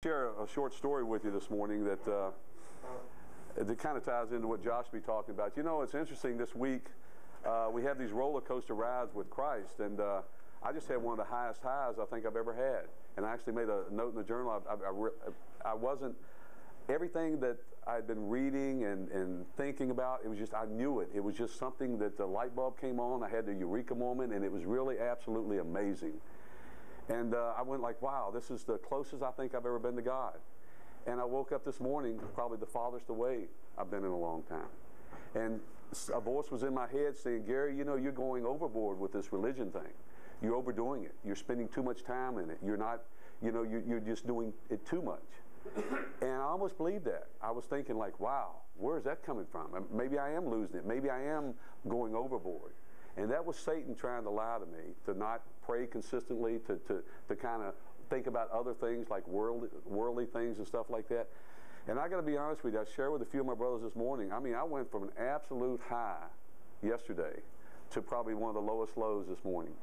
Share a short story with you this morning that kind of ties into what Josh will be talking about. You know, it's interesting this week. We have these roller coaster rides with Christ, and I just had one of the highest highs I think I've ever had. And I actually made a note in the journal. I wasn't everything that I'd been reading and thinking about. It was just, I knew it. It was just something that the light bulb came on. I had the eureka moment, and it was really absolutely amazing. And I went like, wow, this is the closest I think I've ever been to God. And I woke up this morning, probably the farthest away I've been in a long time. And a voice was in my head saying, Gary, you know, you're going overboard with this religion thing. You're overdoing it. You're spending too much time in it. You're not, you know, you're just doing it too much. And I almost believed that. I was thinking like, wow, where is that coming from? Maybe I am losing it. Maybe I am going overboard. And that was Satan trying to lie to me, to not pray consistently, to kind of think about other things like worldly things and stuff like that. And I got to be honest with you, I shared with a few of my brothers this morning. I mean, I went from an absolute high yesterday to probably one of the lowest lows this morning.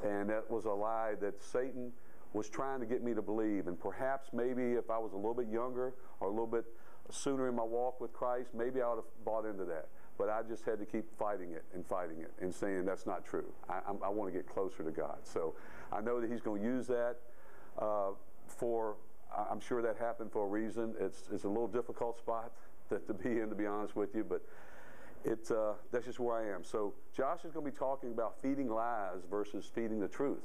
And that was a lie that Satan was trying to get me to believe. And perhaps maybe if I was a little bit younger or a little bit sooner in my walk with Christ, maybe I would have bought into that. But I just had to keep fighting it and saying that's not true. I want to get closer to God. So I know that He's going to use that I'm sure that happened for a reason. It's a little difficult spot to be in, to be honest with you, but that's just where I am. So Josh is going to be talking about feeding lies versus feeding the truth.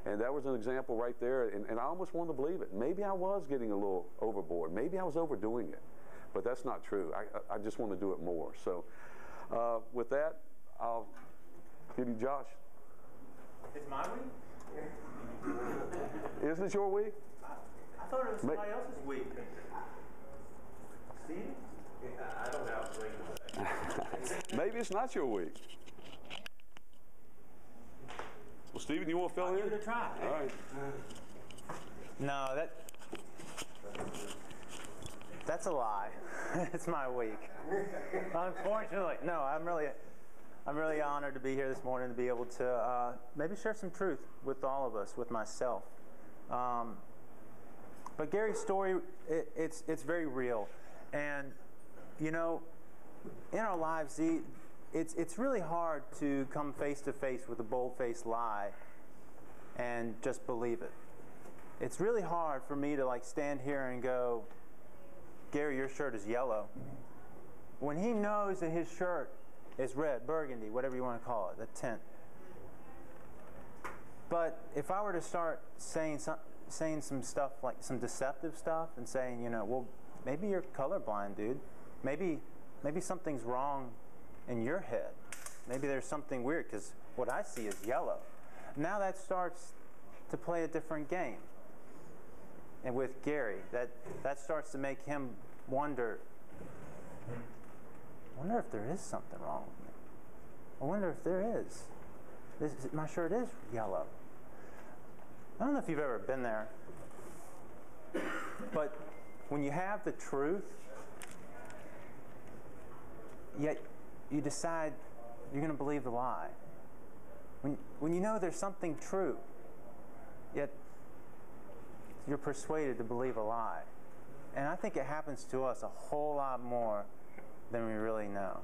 And that was an example right there, and I almost wanted to believe it. Maybe I was getting a little overboard. Maybe I was overdoing it. But that's not true. I just want to do it more. So with that, I'll give you Josh. It's my week? Isn't it your week? I thought it was somebody else's week. Steve? I don't have a week today. Maybe it's not your week. Well, Stephen, you want to fill in? I'll give it a try. All right. No, that's a lie. It's my week. Unfortunately, no. I'm really honored to be here this morning to be able to maybe share some truth with all of us, with myself. But Gary's story, it's very real, and you know, in our lives, it's really hard to come face to face with a bold-faced lie and just believe it. It's really hard for me to like stand here and go, Gary, your shirt is yellow, when he knows that his shirt is red, burgundy, whatever you want to call it, the tint. But if I were to start saying some stuff, like some deceptive stuff, and saying, you know, well, maybe you're colorblind, dude. Maybe something's wrong in your head. Maybe there's something weird because what I see is yellow. Now that starts to play a different game. And with Gary, that starts to make him wonder if there is something wrong with me. I wonder if there is. My shirt is yellow. I don't know if you've ever been there, but when you have the truth, yet you decide you're going to believe the lie. When you know there's something true, yet you're persuaded to believe a lie. And I think it happens to us a whole lot more than we really know.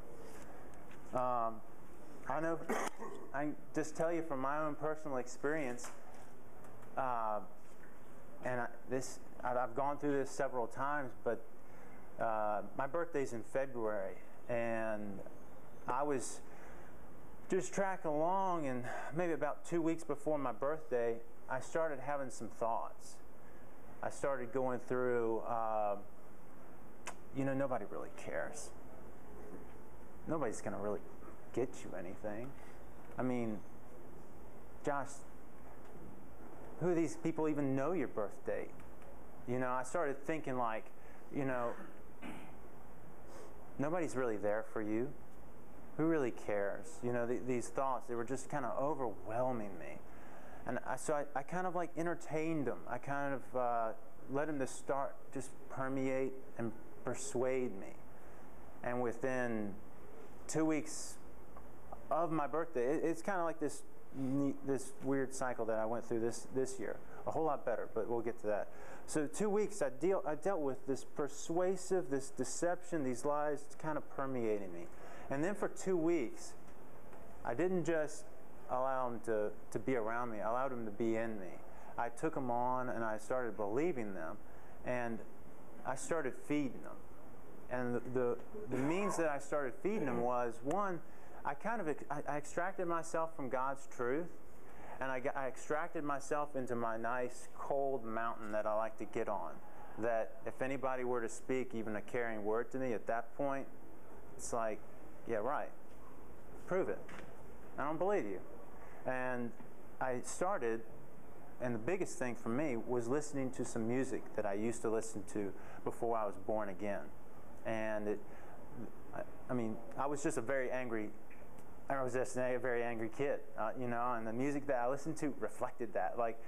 I know, I just tell you from my own personal experience, and I've gone through this several times, but my birthday's in February, and I was just tracking along, and maybe about 2 weeks before my birthday, I started having some thoughts. I started going through, you know, nobody really cares. Nobody's going to really get you anything. I mean, Josh, who do these people even know your birth date? You know, I started thinking like, you know, nobody's really there for you. Who really cares? You know, these thoughts, they were just kind of overwhelming me. And so I kind of like entertained them. I kind of let them just permeate and persuade me. And within 2 weeks of my birthday, it's kind of like this this weird cycle that I went through this year. A whole lot better, but we'll get to that. So 2 weeks, I dealt with this persuasive, this deception, these lies kind of permeating me. And then for 2 weeks, I didn't just allow them to be around me. I allowed them to be in me. I took them on, and I started believing them, and I started feeding them. And the means that I started feeding them was, one, I extracted myself from God's truth, and I extracted myself into my nice cold mountain that I like to get on. That if anybody were to speak even a caring word to me at that point, it's like, yeah, right. Prove it. I don't believe you. And I started, and the biggest thing for me was listening to some music that I used to listen to before I was born again. And I was just a very angry kid, and the music that I listened to reflected that. Like,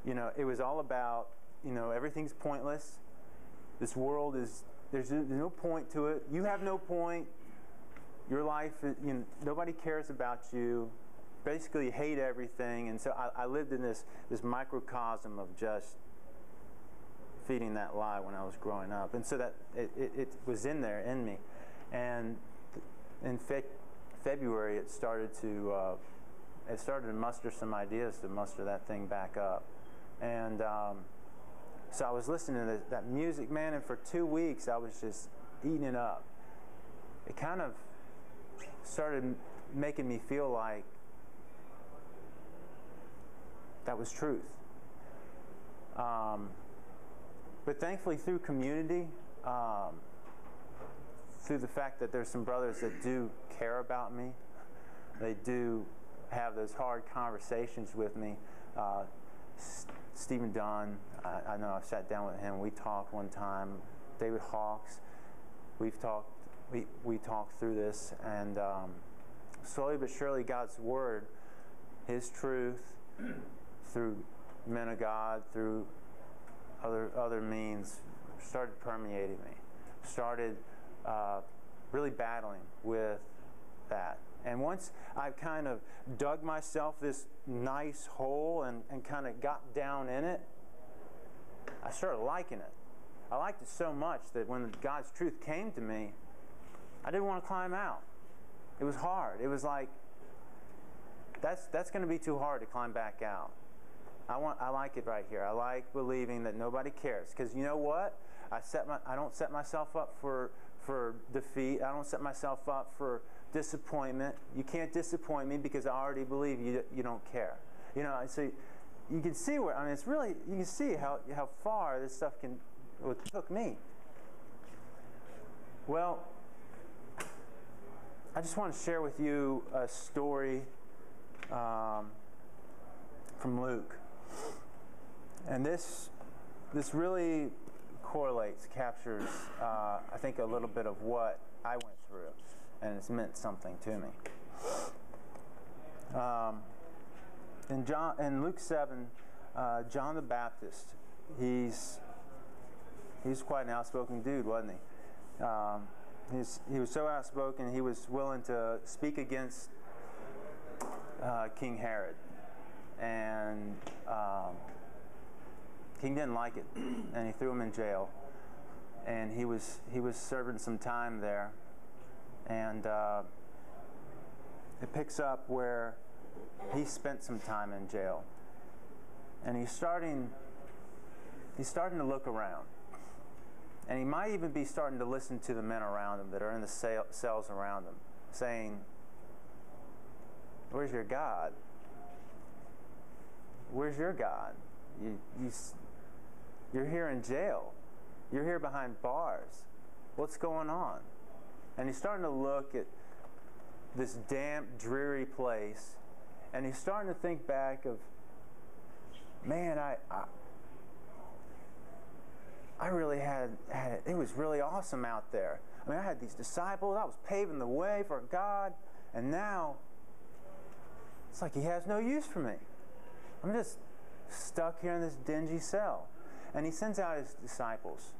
it was all about, everything's pointless. This world there's no point to it. You have no point. Your life, nobody cares about you. Basically, you hate everything. And so I lived in this microcosm of just feeding that lie when I was growing up. And so that it was in me. And in February, it started to muster some ideas to muster that thing back up. And so I was listening to that music, man, and for 2 weeks I was just eating it up. It kind of started making me feel like that was truth. But thankfully, through community, through the fact that there's some brothers that do care about me, they do have those hard conversations with me. Stephen Dunn, I know I've sat down with him. We talked one time. David Hawks, we've talked. We talked through this, and slowly but surely, God's Word, His truth, through men of God, through other means, started permeating me. Started really battling with that. And once I kind of dug myself this nice hole and kind of got down in it, I started liking it. I liked it so much that when God's truth came to me, I didn't want to climb out. It was hard. It was like, that's going to be too hard to climb back out. I like it right here. I like believing that nobody cares. Because you know what? I don't set myself up for defeat. I don't set myself up for disappointment. You can't disappoint me because I already believe you don't care. So you can see where, it's really, you can see how far this stuff took me. Well, I just want to share with you a story from Luke. And this really captures, I think, a little bit of what I went through, and it's meant something to me. In Luke 7, John the Baptist, he's quite an outspoken dude, wasn't he? He was so outspoken, he was willing to speak against King Herod. And King didn't like it, and he threw him in jail. And he was serving some time there. And it picks up where he spent some time in jail. And he's starting to look around. And he might even be starting to listen to the men around him that are in the cells around him, saying, "Where's your God? Where's your God? You're here in jail. You're here behind bars. What's going on?" And he's starting to look at this damp, dreary place, and he's starting to think back of, man, I really had it. It was really awesome out there. I had these disciples. I was paving the way for God, and now it's like he has no use for me. I'm just stuck here in this dingy cell. And he sends out his disciples.